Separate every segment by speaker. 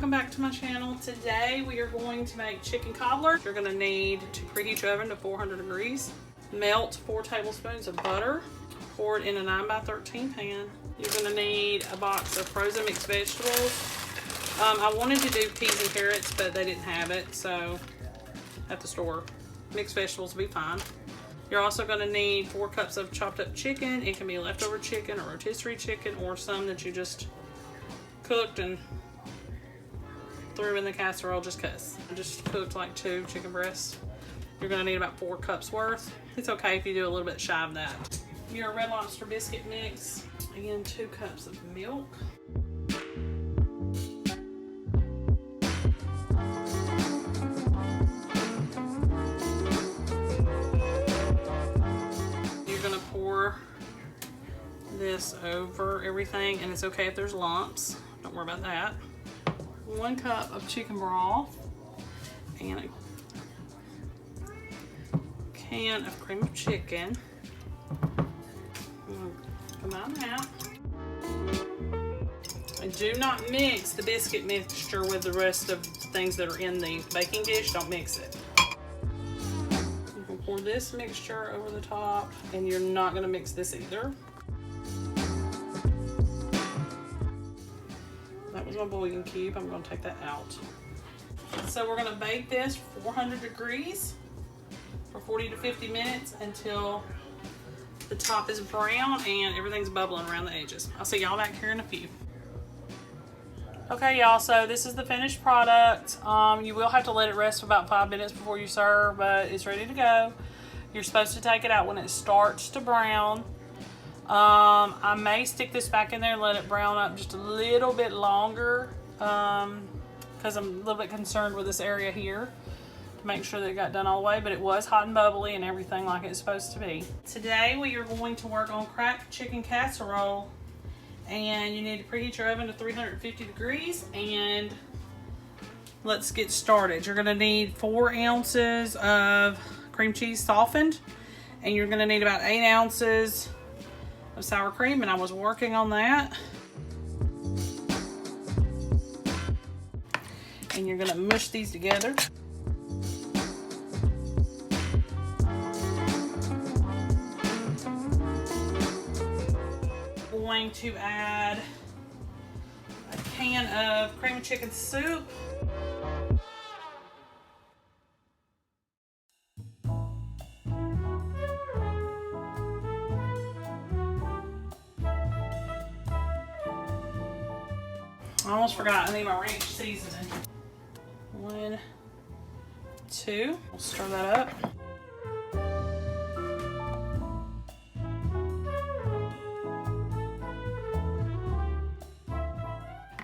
Speaker 1: welcome back to my channel. Today we are going to make chicken cobbler. You're going to need to preheat your oven to 400 degrees. Melt 4 tablespoons of butter. Pour it in a 9x13 pan. You're going to need a box of frozen mixed vegetables. I wanted to do peas and carrots, but they didn't have it, so at the store. Mixed vegetables will be fine. You're also going to need 4 cups of chopped up chicken. It can be leftover chicken or rotisserie chicken or some that you just cooked and threw in the casserole just cause. I just cooked like 2 chicken breasts. You're going to need about 4 cups worth. It's okay if you do a little bit shy of that. Your Red Lobster biscuit mix. Again, 2 cups of milk. This over everything, and it's okay if there's lumps. Don't worry about that. 1 cup of chicken broth and a can of cream of chicken. Combine that. And do not mix the biscuit mixture with the rest of the things that are in the baking dish. Don't mix it. You can pour this mixture over the top, and you're not going to mix this either. That was my boiling cube. I'm going to take that out. So we're going to bake this 400 degrees for 40 to 50 minutes until the top is brown and everything's bubbling around the edges. I'll see y'all back here in a few. Okay, y'all, so this is the finished product. You will have to let it rest for about 5 minutes before you serve, but it's ready to go. You're supposed to take it out when it starts to brown. I may stick this back in there and let it brown up just a little bit longer because I'm a little bit concerned with this area here to make sure that it got done all the way, but it was hot and bubbly and everything like it's supposed to be. Today we are going to work on cracked chicken casserole, and you need to preheat your oven to 350 degrees, and let's get started. You're going to need 4 ounces of cream cheese softened, and you're going to need about 8 ounces of sour cream, and I was working on that. And you're gonna mush these together. Going to add a can of cream of chicken soup. I almost forgot, I need my ranch seasoning. 1, 2, we'll stir that up.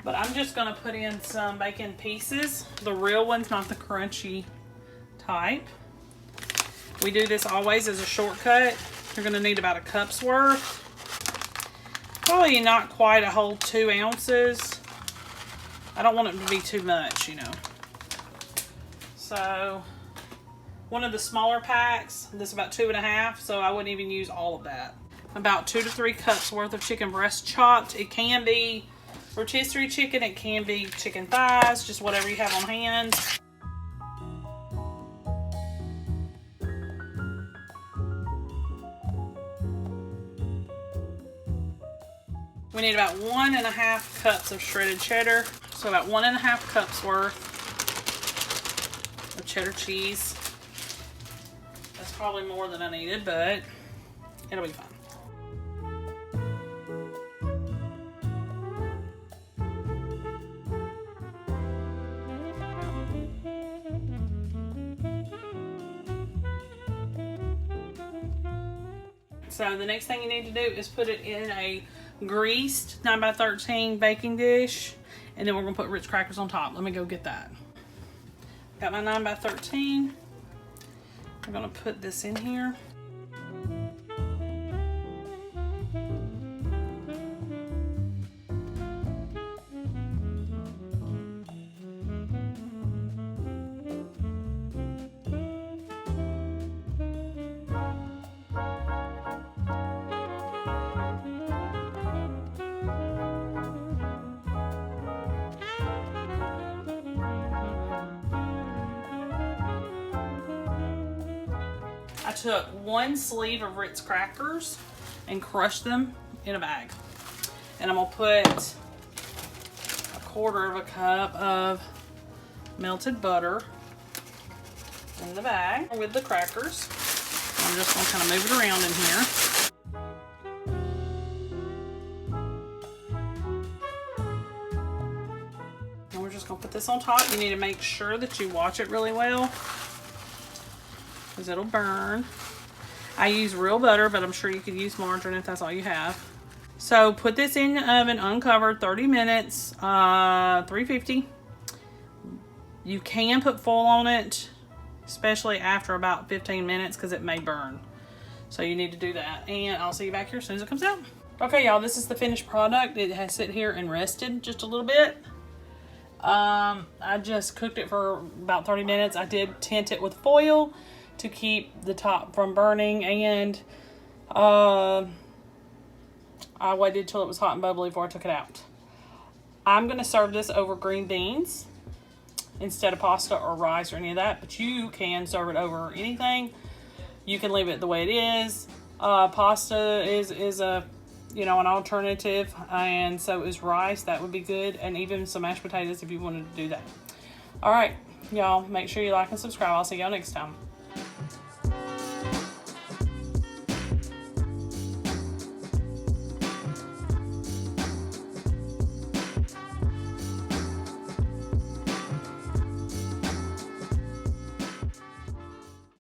Speaker 1: But I'm just gonna put in some bacon pieces, the real ones, not the crunchy type. We do this always as a shortcut. You're gonna need about a cup's worth. Probably not quite a whole 2 ounces. I don't want it to be too much, you know. So, one of the smaller packs, this is about 2.5, so I wouldn't even use all of that. About 2 to 3 cups worth of chicken breast chopped. It can be rotisserie chicken, it can be chicken thighs, just whatever you have on hand. We need about 1.5 cups of shredded cheddar. So about 1.5 cups worth of cheddar cheese. That's probably more than I needed, but it'll be fine. So the next thing you need to do is put it in a greased 9x13 baking dish, and then we're gonna put Ritz crackers on top. Let me go get that. Got my 9x13. I'm gonna put this in here. I took 1 sleeve of Ritz crackers and crushed them in a bag. And I'm gonna put 1/4 cup of melted butter in the bag with the crackers. I'm just gonna kind of move it around in here. And we're just gonna put this on top. You need to make sure that you watch it really well, because it'll burn. I use real butter, but I'm sure you could use margarine if that's all you have. So put this in the oven uncovered, 30 minutes, 350. You can put foil on it, especially after about 15 minutes, because it may burn. So you need to do that. And I'll see you back here as soon as it comes out. Okay, y'all, this is the finished product. It has sit here and rested just a little bit. I just cooked it for about 30 minutes. I did tint it with foil to keep the top from burning, and I waited till it was hot and bubbly before I took it out. I'm gonna serve this over green beans instead of pasta or rice or any of that, but you can serve it over anything. You can leave it the way it is. Pasta is a, you know, an alternative, and so is rice. That would be good, and even some mashed potatoes if you wanted to do that. All right, y'all, make sure you like and subscribe. I'll see y'all next time.